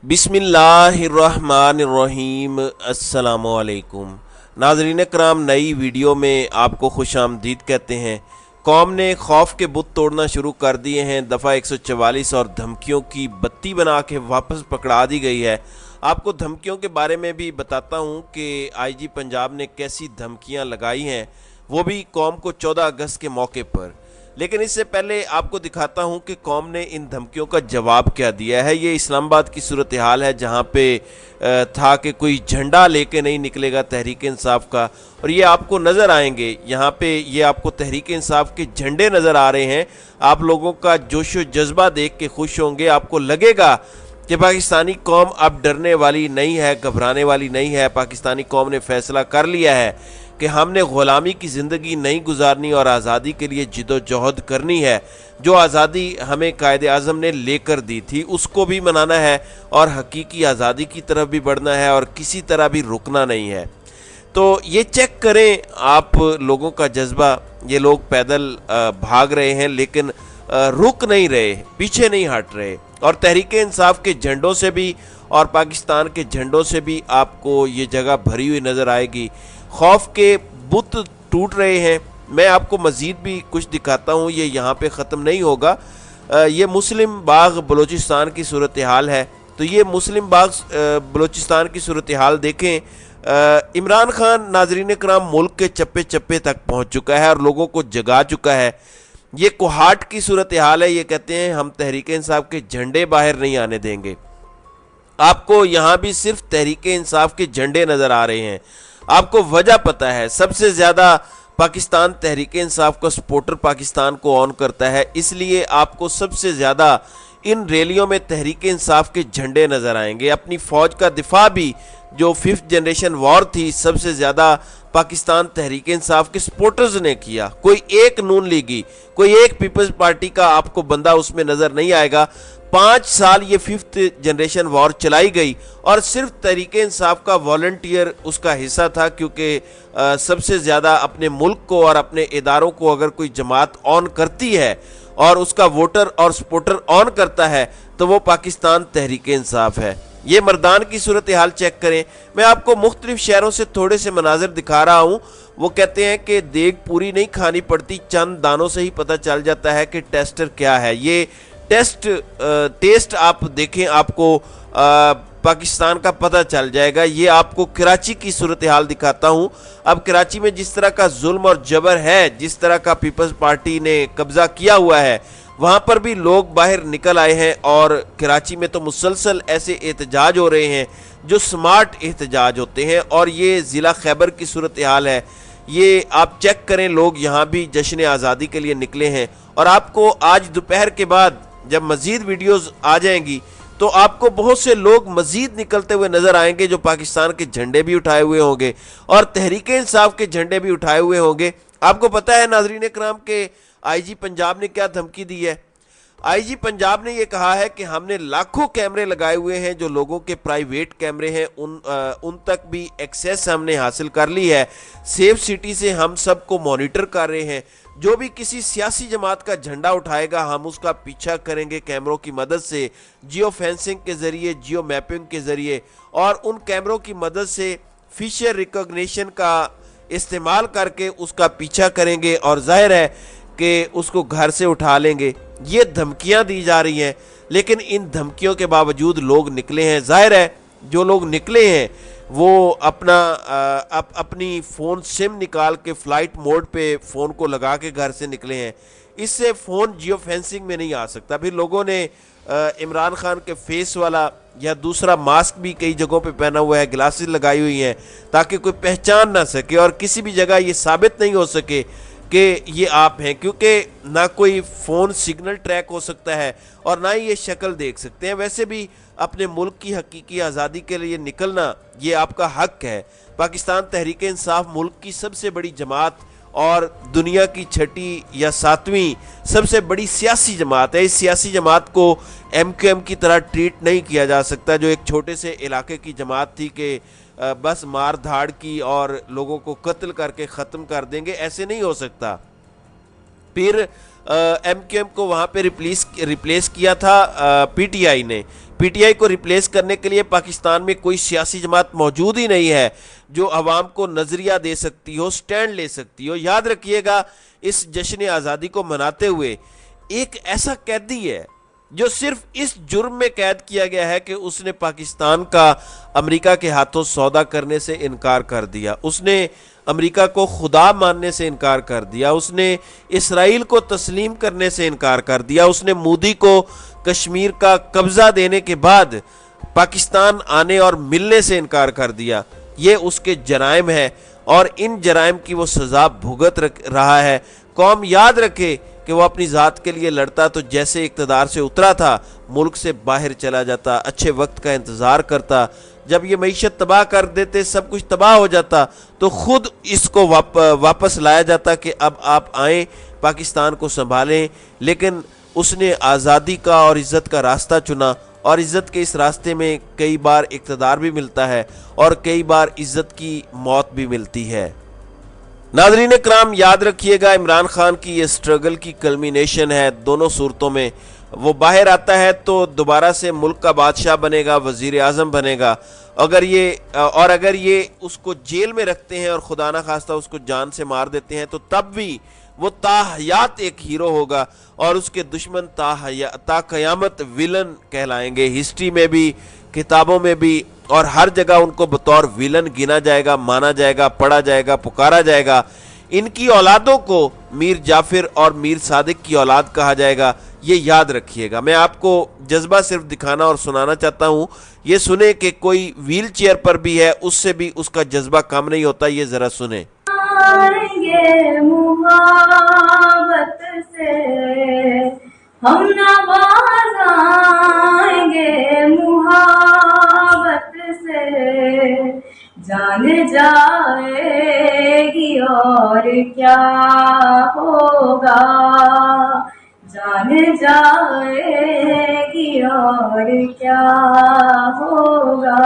बिस्मिल्लाहिर्रहमानिर्रहीम। अस्सलामुअलैकुम नाज़रीन कराम, नई वीडियो में आपको खुश आमदीद कहते हैं। कौम ने खौफ के बुत तोड़ना शुरू कर दिए हैं। दफ़ा 144 और धमकियों की बत्ती बना के वापस पकड़ा दी गई है। आपको धमकियों के बारे में भी बताता हूं कि आईजी पंजाब ने कैसी धमकियां लगाई हैं, वो भी कौम को 14 अगस्त के मौके पर। लेकिन इससे पहले आपको दिखाता हूं कि कौम ने इन धमकियों का जवाब क्या दिया है। ये इस्लामाबाद की सूरत हाल है, जहां पे था कि कोई झंडा लेके नहीं निकलेगा तहरीक इंसाफ का, और ये आपको नज़र आएंगे यहाँ पे। ये आपको तहरीक इंसाफ के झंडे नज़र आ रहे हैं। आप लोगों का जोशो जज्बा देख के खुश होंगे। आपको लगेगा कि पाकिस्तानी कौम अब डरने वाली नहीं है, घबराने वाली नहीं है। पाकिस्तानी कौम ने फैसला कर लिया है कि हमने ग़ुलामी की ज़िंदगी नहीं गुजारनी और आज़ादी के लिए जिदोजहद करनी है। जो आज़ादी हमें कायदे आज़म ने लेकर दी थी उसको भी मनाना है और हकीकी आज़ादी की तरफ भी बढ़ना है और किसी तरह भी रुकना नहीं है। तो ये चेक करें आप लोगों का जज्बा। ये लोग पैदल भाग रहे हैं लेकिन रुक नहीं रहे, पीछे नहीं हट रहे। और तहरीक इंसाफ के झंडों से भी और पाकिस्तान के झंडों से भी आपको ये जगह भरी हुई नज़र आएगी। खौफ के बुत टूट रहे हैं। मैं आपको मज़ीद भी कुछ दिखाता हूँ, ये यहाँ पे ख़त्म नहीं होगा। ये मुस्लिम बाग बलूचिस्तान की सूरत हाल है। तो ये मुस्लिम बाग बलूचिस्तान की सूरत हाल देखें। इमरान खान नाजरीन कराम मुल्क के चप्पे चप्पे तक पहुँच चुका है और लोगों को जगा चुका है। ये कोहाट की सूरत हाल है। ये कहते हैं हम तहरीक इंसाफ के झंडे बाहर नहीं आने देंगे। आपको यहाँ भी सिर्फ तहरीक इंसाफ के झंडे नज़र आ रहे हैं। आपको वजह पता है, सबसे ज़्यादा पाकिस्तान तहरीक इंसाफ का सपोर्टर पाकिस्तान को ऑन करता है, इसलिए आपको सबसे ज़्यादा इन रैलियों में तहरीक इंसाफ के झंडे नज़र आएंगे। अपनी फ़ौज का दिफा भी जो 5th जनरेशन वॉर थी, सबसे ज़्यादा पाकिस्तान तहरीक इंसाफ के सपोर्टर्स ने किया। कोई एक नून लीगी, कोई एक पीपल्स पार्टी का आपको बंदा उसमें नज़र नहीं आएगा। 5 साल ये 5th जनरेशन वॉर चलाई गई और सिर्फ तहरीक इंसाफ का वॉलंटियर उसका हिस्सा था, क्योंकि सबसे ज़्यादा अपने मुल्क को और अपने इदारों को अगर कोई जमात ऑन करती है और उसका वोटर और सपोर्टर ऑन करता है तो वो पाकिस्तान तहरीक इंसाफ है। ये मर्दान की सूरत हाल चेक करें। मैं आपको मुख्तलिफ शहरों से थोड़े से मनाजिर दिखा रहा हूँ। वो कहते हैं कि देग पूरी नहीं खानी पड़ती, चंद दानों से ही पता चल जाता है कि टेस्टर क्या है। ये टेस्ट आप देखें, आपको पाकिस्तान का पता चल जाएगा। ये आपको कराची की सूरत हाल दिखाता हूँ। अब कराची में जिस तरह का जुल्म और जबर है, जिस तरह का पीपल्स पार्टी ने कब्जा किया हुआ है, वहाँ पर भी लोग बाहर निकल आए हैं। और कराची में तो मुसलसल ऐसे एहतजाज हो रहे हैं जो स्मार्ट एहतजाज होते हैं। और ये ज़िला खैबर की सूरत हाल है। ये आप चेक करें, लोग यहाँ भी जश्न आज़ादी के लिए निकले हैं। और आपको आज दोपहर के बाद जब मज़ीद वीडियोज़ आ जाएंगी तो आपको बहुत से लोग मज़ीद निकलते हुए नज़र आएंगे जो पाकिस्तान के झंडे भी उठाए हुए होंगे और तहरीक इंसाफ के झंडे भी उठाए हुए होंगे। आपको पता है नाज़रीन कराम के आईजी पंजाब ने क्या धमकी दी है। आईजी पंजाब ने यह कहा है कि हमने लाखों कैमरे लगाए हुए हैं, जो लोगों के प्राइवेट कैमरे हैं उन तक भी एक्सेस हमने हासिल कर ली है। सेफ सिटी से हम सबको मॉनिटर कर रहे हैं। जो भी किसी सियासी जमात का झंडा उठाएगा हम उसका पीछा करेंगे कैमरों की मदद से, जियो फेंसिंग के ज़रिए, जियो मैपिंग के ज़रिए, और उन कैमरों की मदद से फेशियल रिकॉग्निशन का इस्तेमाल करके उसका पीछा करेंगे और जाहिर है कि उसको घर से उठा लेंगे। ये धमकियां दी जा रही हैं, लेकिन इन धमकियों के बावजूद लोग निकले हैं। जाहिर है जो लोग निकले हैं वो अपनी फ़ोन सिम निकाल के फ़्लाइट मोड पे फ़ोन को लगा के घर से निकले हैं। इससे फ़ोन जियो फेंसिंग में नहीं आ सकता। फिर लोगों ने इमरान खान के फेस वाला या दूसरा मास्क भी कई जगहों पे पहना हुआ है, ग्लासेस लगाई हुई हैं ताकि कोई पहचान ना सके और किसी भी जगह ये साबित नहीं हो सके कि ये आप हैं, क्योंकि ना कोई फ़ोन सिग्नल ट्रैक हो सकता है और ना ही ये शक्ल देख सकते हैं। वैसे भी अपने मुल्क की हकीकी आज़ादी के लिए निकलना ये आपका हक है। पाकिस्तान तहरीक इंसाफ मुल्क की सबसे बड़ी जमात और दुनिया की 6ठी या 7वीं सबसे बड़ी सियासी जमात है। इस सियासी जमात को MQM की तरह ट्रीट नहीं किया जा सकता, जो एक छोटे से इलाके की जमात थी कि बस मार धाड़ की और लोगों को कत्ल करके ख़त्म कर देंगे। ऐसे नहीं हो सकता। फिर MQM को वहाँ पे रिप्लेस किया था PTI ने। پی ٹی آئی کو ریپلیس کرنے کے لیے پاکستان میں کوئی سیاسی جماعت موجود ہی نہیں ہے جو عوام کو نظریہ دے سکتی ہو، سٹینڈ لے سکتی ہو۔ یاد رکھیے گا، اس جشن آزادی کو مناتے ہوئے ایک ایسا قیدی ہے جو صرف اس جرم میں قید کیا گیا ہے کہ اس نے پاکستان کا امریکہ کے ہاتھوں سودا کرنے سے انکار کر دیا، اس نے امریکہ کو خدا ماننے سے انکار کر دیا، اس نے اسرائیل کو تسلیم کرنے سے انکار کر دیا، اس نے مودی کو کشمیر کا قبضہ دینے کے بعد پاکستان آنے اور ملنے سے انکار کر دیا۔ یہ اس کے جرائم ہے اور ان جرائم کی وہ سزا بھگت رہا ہے۔ قوم یاد رکھے کہ وہ اپنی ذات کے لیے لڑتا تو جیسے اقتدار سے اترا تھا ملک سے باہر چلا جاتا، اچھے وقت کا انتظار کرتا، جب یہ معیشت تباہ کر دیتے، سب کچھ تباہ ہو جاتا تو خود اس کو واپس لایا جاتا کہ اب آپ آئیں، پاکستان کو سنبھالیں۔ لیکن اس نے آزادی کا اور عزت کا راستہ چنا، اور عزت کے اس راستے میں کئی بار اقتدار بھی ملتا ہے اور کئی بار عزت کی موت بھی ملتی ہے۔ ناظرین کرام، یاد رکھیے گا، عمران خان کی یہ سٹرگل کی کلمینیشن ہے دونوں صورتوں میں۔ وہ باہر آتا ہے تو دوبارہ سے ملک کا بادشاہ بنے گا، وزیر اعظم بنے گا، اگر یہ اس کو جیل میں رکھتے ہیں اور خدا نہ خواستہ اس کو جان سے مار دیتے ہیں تو تب بھی وہ تا حیات ایک ہیرو ہوگا اور اس کے دشمن تا قیامت ویلن کہلائیں گے، ہسٹری میں بھی، کتابوں میں بھی، اور ہر جگہ ان کو بطور ویلن گنا جائے گا، مانا جائے گا، پڑھا جائے گا، پکارا جائے گا۔ ان کی اولادوں کو میر جعفر اور میر صادق کی اولاد کہا جائے گا، یہ یاد رکھیے گا۔ میں آپ کو جذبہ صرف دکھانا اور سنانا چاہتا ہوں، یہ سنیں کہ کوئی ویل چیئر پر بھی ہے، اس سے بھی اس کا جذبہ کم نہیں ہوتا، یہ ذرا سنیں۔ آئیں گے محبت سے ہم نواز آئیں گے محبت سے، جان جائے گی اور کیا ہوگا، جان جائے گی اور کیا ہوگا۔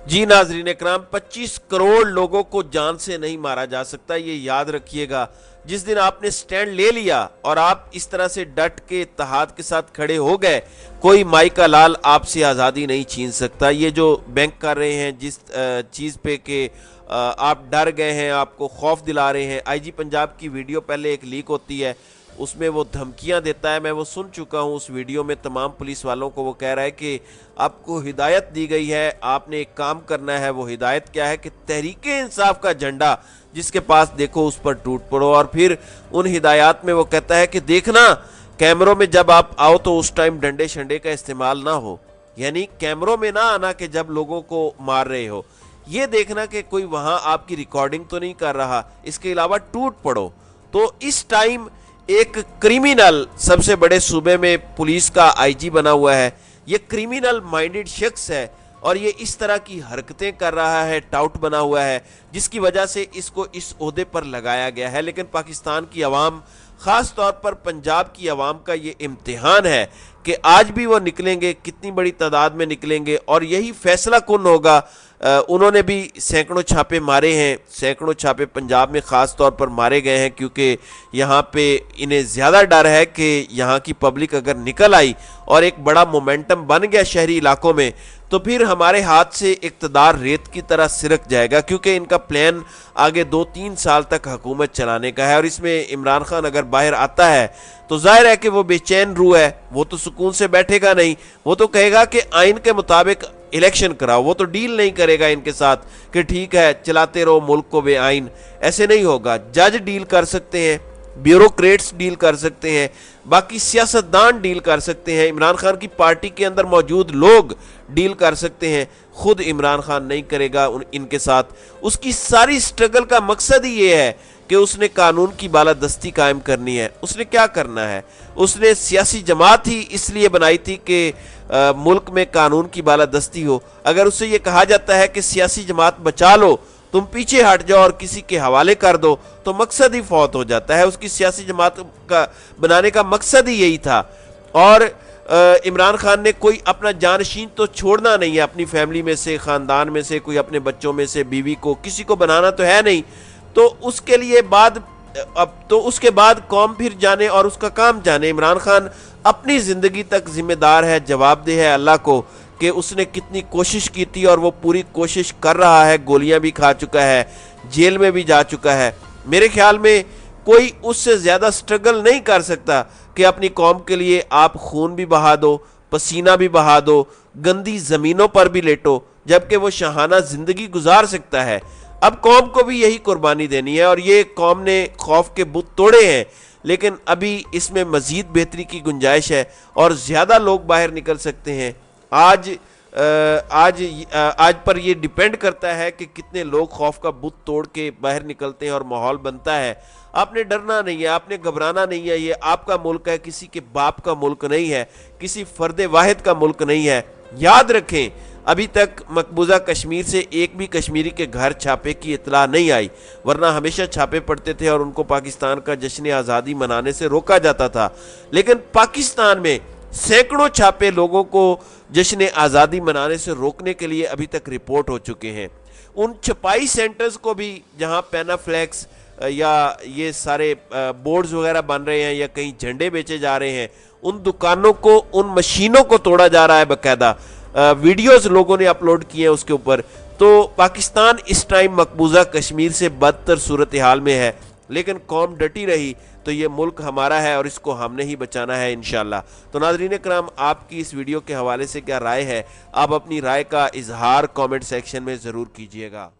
جی ناظرین اکرام، 25 کروڑ لوگوں کو جان سے نہیں مارا جا سکتا، یہ یاد رکھیے گا۔ جس دن آپ نے سٹینڈ لے لیا اور آپ اس طرح سے ڈٹ کے اتحاد کے ساتھ کھڑے ہو گئے، کوئی مائی کا لال آپ سے آزادی نہیں چھین سکتا۔ یہ جو بینک کر رہے ہیں جس چیز پہ کہ آپ ڈر گئے ہیں، آپ کو خوف دلا رہے ہیں، آئی جی پنجاب کی ویڈیو پہلے ایک لیک ہوتی ہے، اس میں وہ دھمکیاں دیتا ہے، میں وہ سن چکا ہوں اس ویڈیو میں تمام پولیس والوں کو۔ وہ کہہ رہا ہے کہ آپ کو ہدایت دی گئی ہے، آپ نے ایک کام کرنا ہے۔ وہ ہدایت کیا ہے کہ تحریک انصاف کا جھنڈا جس کے پاس دیکھو اس پر ٹوٹ پڑو۔ اور پھر ان ہدایات میں وہ کہتا ہے کہ دیکھنا کیمروں میں جب آپ آؤ تو اس ٹائم ڈنڈے شنڈے کا استعمال نہ ہو، یعنی کیمروں میں نہ آنا کہ جب لوگوں کو مار رہے ہو، یہ دیکھنا کہ کوئی وہاں آپ کی ریکارڈنگ تو نہیں کر رہا، اس کے علاوہ ٹوٹ پڑو۔ تو اس ٹائم ایک کریمینل سب سے بڑے صوبے میں پولیس کا آئی جی بنا ہوا ہے، یہ کریمینل مائنڈڈ شخص ہے اور یہ اس طرح کی حرکتیں کر رہا ہے، ٹاؤٹ بنا ہوا ہے، جس کی وجہ سے اس کو اس عہدے پر لگایا گیا ہے۔ لیکن پاکستان کی عوام، خاص طور پر پنجاب کی عوام کا یہ امتحان ہے کہ آج بھی وہ نکلیں گے، کتنی بڑی تعداد میں نکلیں گے، اور یہی فیصلہ کن ہوگا۔ انہوں نے بھی سینکڑوں چھاپے مارے ہیں، سینکڑوں چھاپے پنجاب میں خاص طور پر مارے گئے ہیں، کیونکہ یہاں پہ انہیں زیادہ ڈر ہے کہ یہاں کی پبلک اگر نکل آئی اور ایک بڑا مومنٹم بن گیا شہری علاقوں میں تو پھر ہمارے ہاتھ سے اقتدار ریت کی طرح سرک جائے گا، کیونکہ ان کا پلان آگے 2-3 سال تک حکومت چلانے کا ہے۔ اور اس میں عمران خان اگر باہر آتا ہے تو ظاہر ہے کہ وہ بے چین روح ہے، وہ تو سکون سے بیٹھے گا نہیں، وہ تو کہے گا کہ آئین کے مطابق الیکشن کراؤ، وہ تو ڈیل نہیں کرے گا ان کے ساتھ کہ ٹھیک ہے چلاتے رہو ملک کو بے آئین، ایسے نہیں ہوگا۔ جج ڈیل کر سکتے ہیں، بیوروکریٹس ڈیل کر سکتے ہیں، باقی سیاستدان ڈیل کر سکتے ہیں، عمران خان کی پارٹی کے اندر موجود لوگ ڈیل کر سکتے ہیں، خود عمران خان نہیں کرے گا ان کے ساتھ۔ اس کی ساری سٹرگل کا مقصد ہی یہ ہے کہ اس نے قانون کی بالادستی قائم کرنی ہے۔ اس نے کیا کرنا ہے؟ اس نے سیاسی جماعت ہی اس لیے بنائی تھی کہ ملک میں قانون کی بالادستی ہو۔ اگر اس سے یہ کہا جاتا ہے کہ سیاسی جماعت بچا لو، تم پیچھے ہٹ جاؤ اور کسی کے حوالے کر دو، تو مقصد ہی فوت ہو جاتا ہے۔ اس کی سیاسی جماعت کا بنانے کا مقصد ہی یہی تھا۔ اور عمران خان نے کوئی اپنا جانشین تو چھوڑنا نہیں ہے، اپنی فیملی میں سے، خاندان میں سے، کوئی اپنے بچوں میں سے، بیوی کو، کسی کو بنانا تو ہے نہیں۔ تو اس کے لیے بعد अब तो उसके बाद कौम फिर जाने और उसका काम जाने। इमरान खान अपनी ज़िंदगी तक जिम्मेदार है, जवाबदेह है अल्लाह को कि उसने कितनी कोशिश की थी और वो पूरी कोशिश कर रहा है। गोलियां भी खा चुका है, जेल में भी जा चुका है। मेरे ख्याल में कोई उससे ज़्यादा स्ट्रगल नहीं कर सकता कि अपनी कौम के लिए आप खून भी बहा दो, पसीना भी बहा दो, गंदी ज़मीनों पर भी लेटो, जबकि वो शाहाना ज़िंदगी गुजार सकता है। अब कौम को भी यही कुर्बानी देनी है और ये कौम ने खौफ के बुत तोड़े हैं, लेकिन अभी इसमें मज़ीद बेहतरी की गुंजाइश है और ज़्यादा लोग बाहर निकल सकते हैं। आज पर ये डिपेंड करता है कि कितने लोग खौफ का बुत तोड़ के बाहर निकलते हैं और माहौल बनता है। आपने डरना नहीं है, आपने घबराना नहीं है। ये आपका मुल्क है, किसी के बाप का मुल्क नहीं है, किसी फर्द वाहिद का मुल्क नहीं है। याद रखें, अभी तक मकबूजा कश्मीर से एक भी कश्मीरी के घर छापे की इतला नहीं आई, वरना हमेशा छापे पड़ते थे और उनको पाकिस्तान का जश्न आज़ादी मनाने से रोका जाता था। लेकिन पाकिस्तान में सैकड़ों छापे लोगों को जश्न आज़ादी मनाने से रोकने के लिए अभी तक रिपोर्ट हो चुके हैं। उन छपाई सेंटर्स को भी जहां पैनाफ्लेक्स या ये सारे बोर्ड्स वगैरह बन रहे हैं या कहीं झंडे बेचे जा रहे हैं, उन दुकानों को, उन मशीनों को तोड़ा जा रहा है। बाकायदा वीडियोस लोगों ने अपलोड किए हैं उसके ऊपर। तो पाकिस्तान इस टाइम मकबूजा कश्मीर से बदतर सूरत हाल में है, लेकिन कौम डटी रही तो ये मुल्क हमारा है और इसको हमने ही बचाना है इंशाल्लाह। तो नाज़रीन कराम, आपकी इस वीडियो के हवाले से क्या राय है? आप अपनी राय का इजहार कमेंट सेक्शन में ज़रूर कीजिएगा।